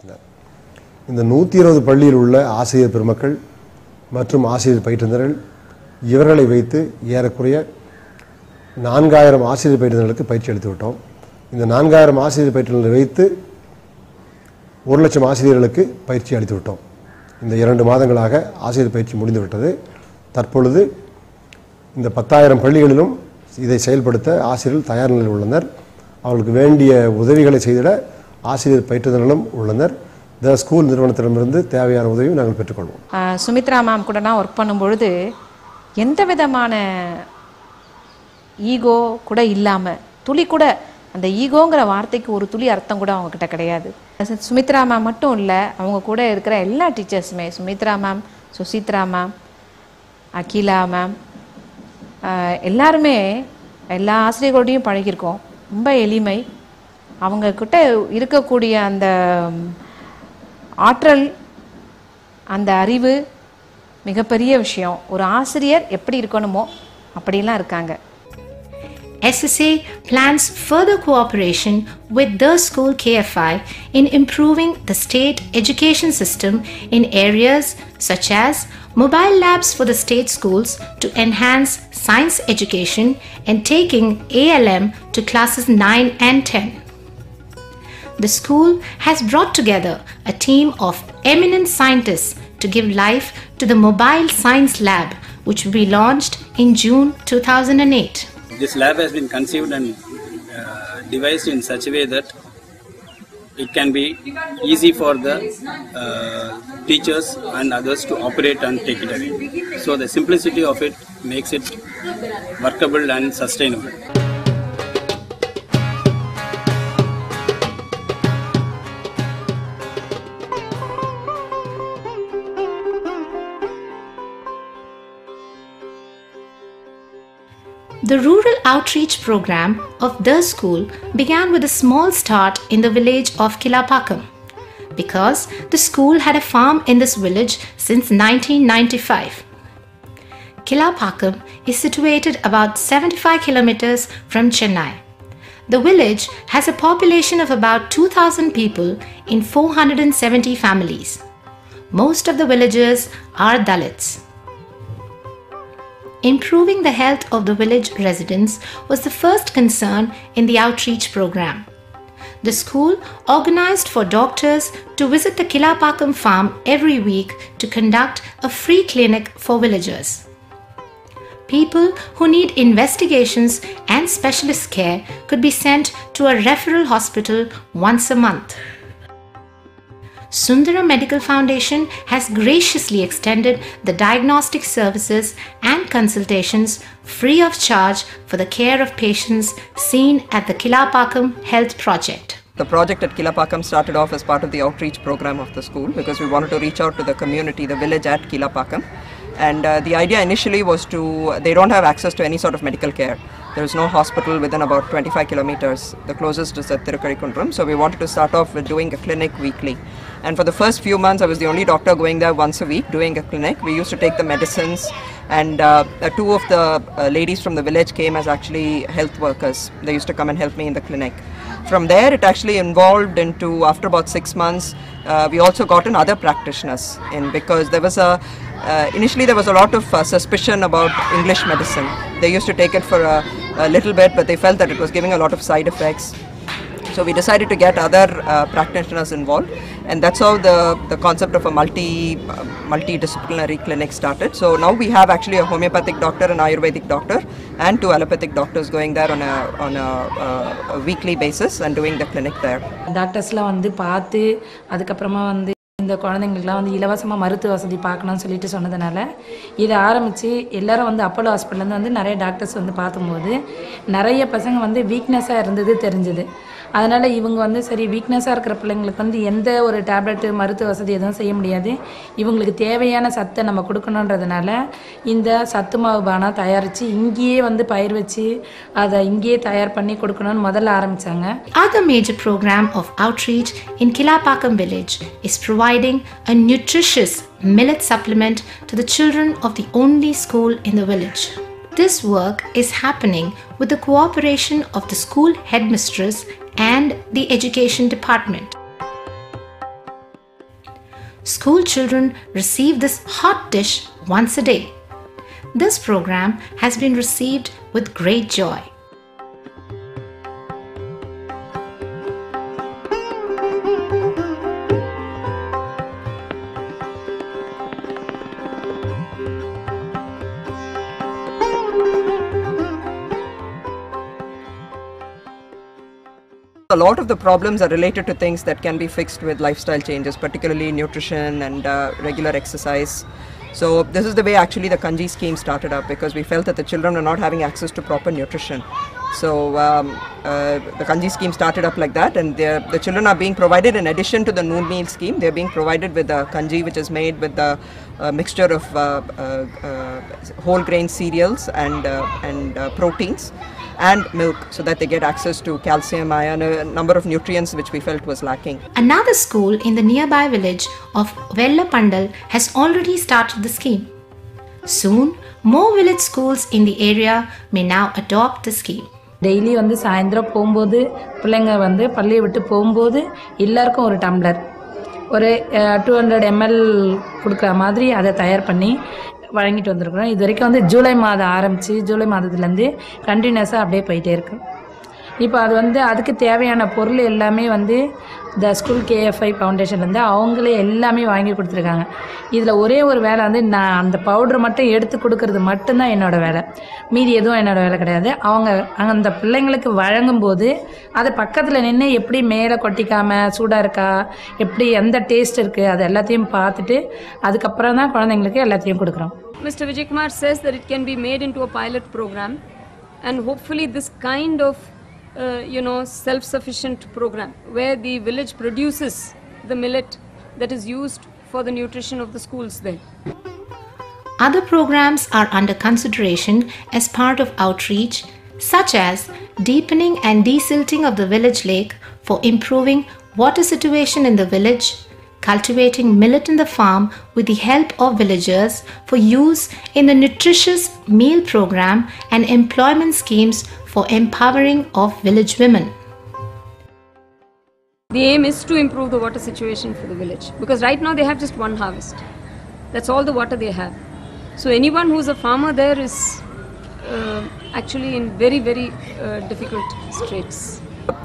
நடத்தினார். இந்த 120 பள்ளியில் உள்ள ஆசிரியர் பெருமக்கள் மற்றும் ஆசிரியர் பயிற்றுனர்கள் இவர்களை வைத்து ஏறக்குறைய 4000 ஆசிரியர் பயிற்றுனர்களுக்கு பயிற்சி அளித்து விட்டோம். இந்த 4000 ஆசிரியர் பயிற்றுனர்களை வைத்து 1,00,000 ஆசிரியர்களுக்கு பயிற்சி அளித்து விட்டோம். இந்த 2 மாதங்களாக ஆசிரியர் பயிற்சி முடிந்துவிட்டது. தற்பொழுது இந்த 10,000 பள்ளிகளிலும் இதை செயல்படுத்த ஆசிரியர்கள் தயார் நிலையில் உள்ளனர். அவர்களுக்கு வேண்டிய உதவிகளை செய்திட ஆசிரியர் பயிற்றுனர்களும் உள்ளனர். த ஸ்கூல் நிறுவனத்திடமிருந்து தேவையான உதவியும் நாங்கள் பெற்றுக்கொள்வோம். சுமித்ரா மேம் கூட நான் ஒர்க் பண்ணும்பொழுது எந்த விதமான ஈகோ கூட இல்லாமல், துளி கூட அந்த ஈகோங்கிற வார்த்தைக்கு ஒரு துளி அர்த்தம் கூட அவங்கக்கிட்ட கிடையாது. சுமித்ரா மேம் மட்டும் இல்லை, அவங்க கூட இருக்கிற எல்லா டீச்சர்ஸுமே, Sumitra ma'am, Suchitra ma'am, Akila ma'am, எல்லாருமே எல்லா ஆசிரியர்களோடையும் பழகியிருக்கோம். ரொம்ப எளிமை. அவங்கக்கிட்ட இருக்கக்கூடிய அந்த ஆற்றல், அந்த அறிவு மிகப்பெரிய விஷயம். ஒரு ஆசிரியர் எப்படி இருக்கணுமோ அப்படிலாம் இருக்காங்க. SSA plans further cooperation with the school KFI in improving the state education system in areas such as mobile labs for the state schools to enhance science education and taking ALM to classes 9 and 10. The school has brought together a team of eminent scientists to give life to the Mobile Science Lab, which will be launched in June 2008. This lab has been conceived and devised in such a way that it can be easy for the teachers and others to operate and take it away. So the simplicity of it makes it workable and sustainable. The rural outreach program of the school began with a small start in the village of Kilapakam, because the school had a farm in this village since 1995. Kilapakam is situated about 75 kilometers from Chennai. The village has a population of about 2,000 people in 470 families. Most of the villagers are Dalits. Improving the health of the village residents was the first concern in the outreach program. The school organized for doctors to visit the Kilapakam farm every week to conduct a free clinic for villagers. People who need investigations and specialist care could be sent to a referral hospital once a month. Sundaram Medical Foundation has graciously extended the diagnostic services and consultations free of charge for the care of patients seen at the Kilapakam Health Project. The project at Kilapakam started off as part of the outreach program of the school because we wanted to reach out to the community, the village at Kilapakam. And the idea initially was they don't have access to any sort of medical care. There is no hospital within about 25 kilometers. The closest is at Thirukazhikundram. So we wanted to start off with doing a clinic weekly. And for the first few months, I was the only doctor going there once a week doing a clinic. We used to take the medicines, and 2 of the ladies from the village came as actually health workers. They used to come and help me in the clinic. From there, it actually evolved into, after about 6 months, we also got in other practitioners in, because there was initially there was a lot of suspicion about English medicine. They used to take it for a little bit, but they felt that it was giving a lot of side effects. So we decided to get other practitioners involved, and that's how the concept of a multidisciplinary clinic started. So now we have actually a homeopathic doctor, an Ayurvedic doctor, and 2 allopathic doctors going there on a weekly basis and doing the clinic there. டாக்டர்ஸ்லாம் வந்து பார்த்து அதுக்கப்புறமா வந்து இந்த குழந்தைங்களுக்குலாம் வந்து இலவசமாக மருத்துவ வசதி பார்க்கணும்னு சொல்லிட்டு சொன்னதுனால இதை ஆரம்பித்து எல்லாரும் வந்து அப்போலோ ஹாஸ்பிட்டல்லேருந்து வந்து நிறைய டாக்டர்ஸ் வந்து பார்க்கும்போது நிறைய பசங்க வந்து வீக்னஸாக இருந்தது தெரிஞ்சுது. அதனால் இவங்க வந்து சரி வீக்னஸாக இருக்கிற பிள்ளைங்களுக்கு வந்து எந்த ஒரு டேப்லெட்டு மருத்துவ வசதி எதுவும் செய்ய முடியாது, இவங்களுக்கு தேவையான சத்தை நம்ம கொடுக்கணுன்றதுனால இந்த சத்து மாவு பானா தயாரித்து இங்கேயே வந்து பயிர் வச்சு அதை இங்கேயே தயார் பண்ணி கொடுக்கணும்னு முதல்ல ஆரம்பித்தாங்க. Other major program of outreach in Kilapakam village is providing a nutritious millet supplement to the children of the only school in the village. This work is happening with the cooperation of the school headmistress and the education department. school children receive this hot dish once a day. This program has been received with great joy. A lot of the problems are related to things that can be fixed with lifestyle changes, particularly nutrition and regular exercise. So this is the way actually the Kanji scheme started up, because we felt that the children were not having access to proper nutrition. So the Kanji scheme started up like that, and the children are being provided, in addition to the noon meal scheme, they are being provided with a Kanji which is made with a mixture of whole grain cereals and proteins and milk, so that they get access to calcium, iron, a number of nutrients which we felt was lacking. Another school in the nearby village of Vellapandal has already started the scheme. Soon, more village schools in the area may now adopt the scheme. Daily வந்து சாயந்தரம் போகும்போது பிள்ளைங்க வந்து பள்ளியை விட்டு போகும்போது எல்லாருக்கும் ஒரு டம்ளர் ஒரு 200 ml கொடுக்குற மாதிரி அதை தயார் பண்ணி வழங்கிட்டு வந்திருக்கிறோம். இது வரைக்கும் வந்து ஜூலை மாதம் ஆரம்பித்து ஜூலை மாதத்துலேருந்து கண்டினியூஸாக அப்படியே போயிட்டே இருக்கு. இப்போ அது வந்து அதுக்கு தேவையான பொருள் எல்லாமே வந்து த ஸ்கூல் KFI ஃபவுண்டேஷன்லேருந்து அவங்களே எல்லாமே வாங்கி கொடுத்துருக்காங்க. இதில் ஒரே ஒரு வேலை வந்து நான் அந்த பவுட்ரு மட்டும் எடுத்து கொடுக்கறது மட்டும்தான் என்னோடய வேலை, மீதி எதுவும் என்னோடய வேலை கிடையாது. அவங்க அந்த பிள்ளைங்களுக்கு வழங்கும்போது அதை பக்கத்தில் நின்று எப்படி மேலே கொட்டிக்காமல் சூடாக இருக்கா, எப்படி எந்த டேஸ்ட் இருக்குது, அது எல்லாத்தையும் பார்த்துட்டு அதுக்கப்புறம் தான் குழந்தைங்களுக்கு எல்லாத்தையும் கொடுக்குறோம். Mr. Vijay Kumar says that it can be made into a pilot program, and hopefully this kind of self-sufficient program where the village produces the millet that is used for the nutrition of the schools there. Other programs are under consideration as part of outreach, such as deepening and desilting of the village lake for improving water situation in the village, cultivating millet in the farm with the help of villagers for use in the nutritious meal program, and employment schemes for empowering of village women. The aim is to improve the water situation for the village, because right now they have just one harvest. That's all the water they have. So anyone who's a farmer there is actually in very, very difficult straits.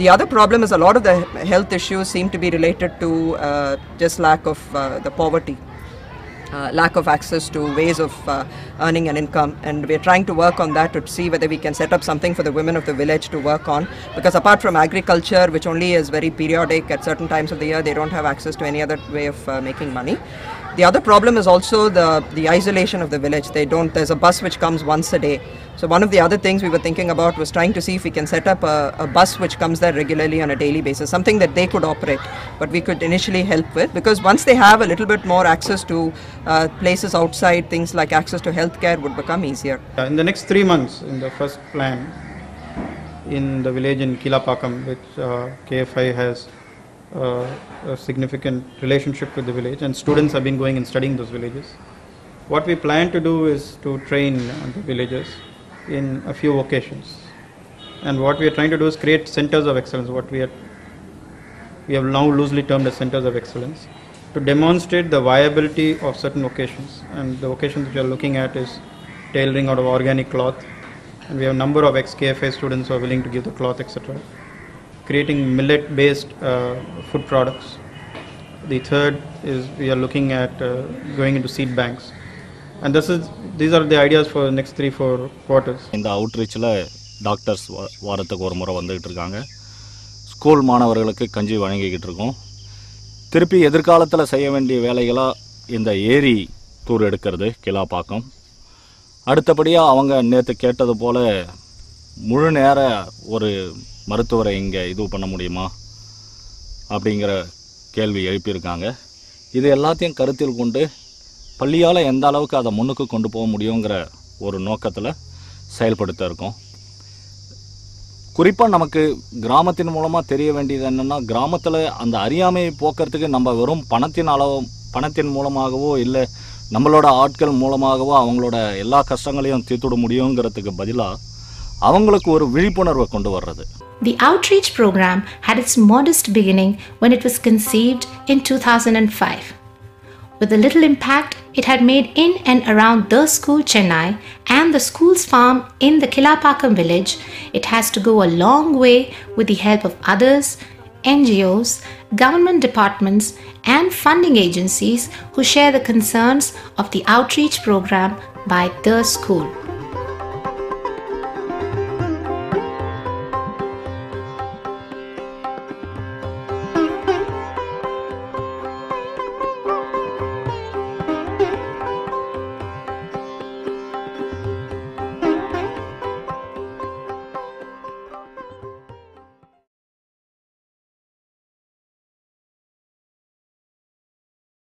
The other problem is a lot of the health issues seem to be related to just lack of the poverty. Lack of access to ways of earning an income, and we're trying to work on that to see whether we can set up something for the women of the village to work on, because apart from agriculture, which only is very periodic at certain times of the year, they don't have access to any other way of making money. The other problem is also the isolation of the village. There's a bus which comes once a day. So one of the other things we were thinking about was trying to see if we can set up a bus which comes there regularly on a daily basis, something that they could operate, but we could initially help with, because once they have a little bit more access to places outside, things like access to healthcare would become easier. In the next 3 months, in the first plan, in the village in Kilapakam, which KFI has a significant relationship with the village, and students have been going and studying those villages. What we plan to do is to train the villagers in a few vocations, and what we are trying to do is create centers of excellence, what we have now loosely termed as centers of excellence, to demonstrate the viability of certain vocations. And the vocations which we are looking at is tailoring out of organic cloth, and we have a number of ex-KFI students who are willing to give the cloth, etc. Creating millet-based food products. The third is we are looking at going into seed banks. And these are the ideas for the next 3-4 quarters. இந்த அவுட்ரீச்சில் doctors வாரத்துக்கு ஒரு முறை வந்துகிட்டு இருக்காங்க. School மாணவர்களுக்கு கஞ்சி வழங்கிக்கிட்டு இருக்கோம். திருப்பி எதிர்காலத்தில் செய்ய வேண்டிய வேலைகளாக இந்த ஏரி தூர் எடுக்கிறது கிலாப்பாக்கம். அடுத்தபடியாக அவங்க நேற்று கேட்டது போல் முழு நேர ஒரு மருத்துவரை இங்கே இது பண்ண முடியுமா அப்படிங்கிற கேள்வி எழுப்பியிருக்காங்க. இது எல்லாத்தையும் கருத்தில் கொண்டு பள்ளியால் எந்த அளவுக்கு அதை முன்னுக்கு கொண்டு போக முடியுங்கிற ஒரு நோக்கத்தில் செயல்படுத்த இருக்கோம். குறிப்பாக நமக்கு கிராமத்தின் மூலமாக தெரிய வேண்டியது என்னென்னா, கிராமத்தில் அந்த அறியாமையை போக்குறதுக்கு நம்ம வெறும் பணத்தின் மூலமாகவோ இல்லை நம்மளோட ஆட்கள் மூலமாகவோ அவங்களோட எல்லா கஷ்டங்களையும் தீர்த்துட முடியுங்கிறதுக்கு பதிலாக அவங்களுக்கு ஒரு விழிப்புணர்வை கொண்டு வர்றது. The outreach program had its modest beginning when it was conceived in 2005. With the little impact it had made in and around the school Chennai and the school's farm in the Kilapakam village, it has to go a long way with the help of others, NGOs, government departments and funding agencies who share the concerns of the outreach program by the school.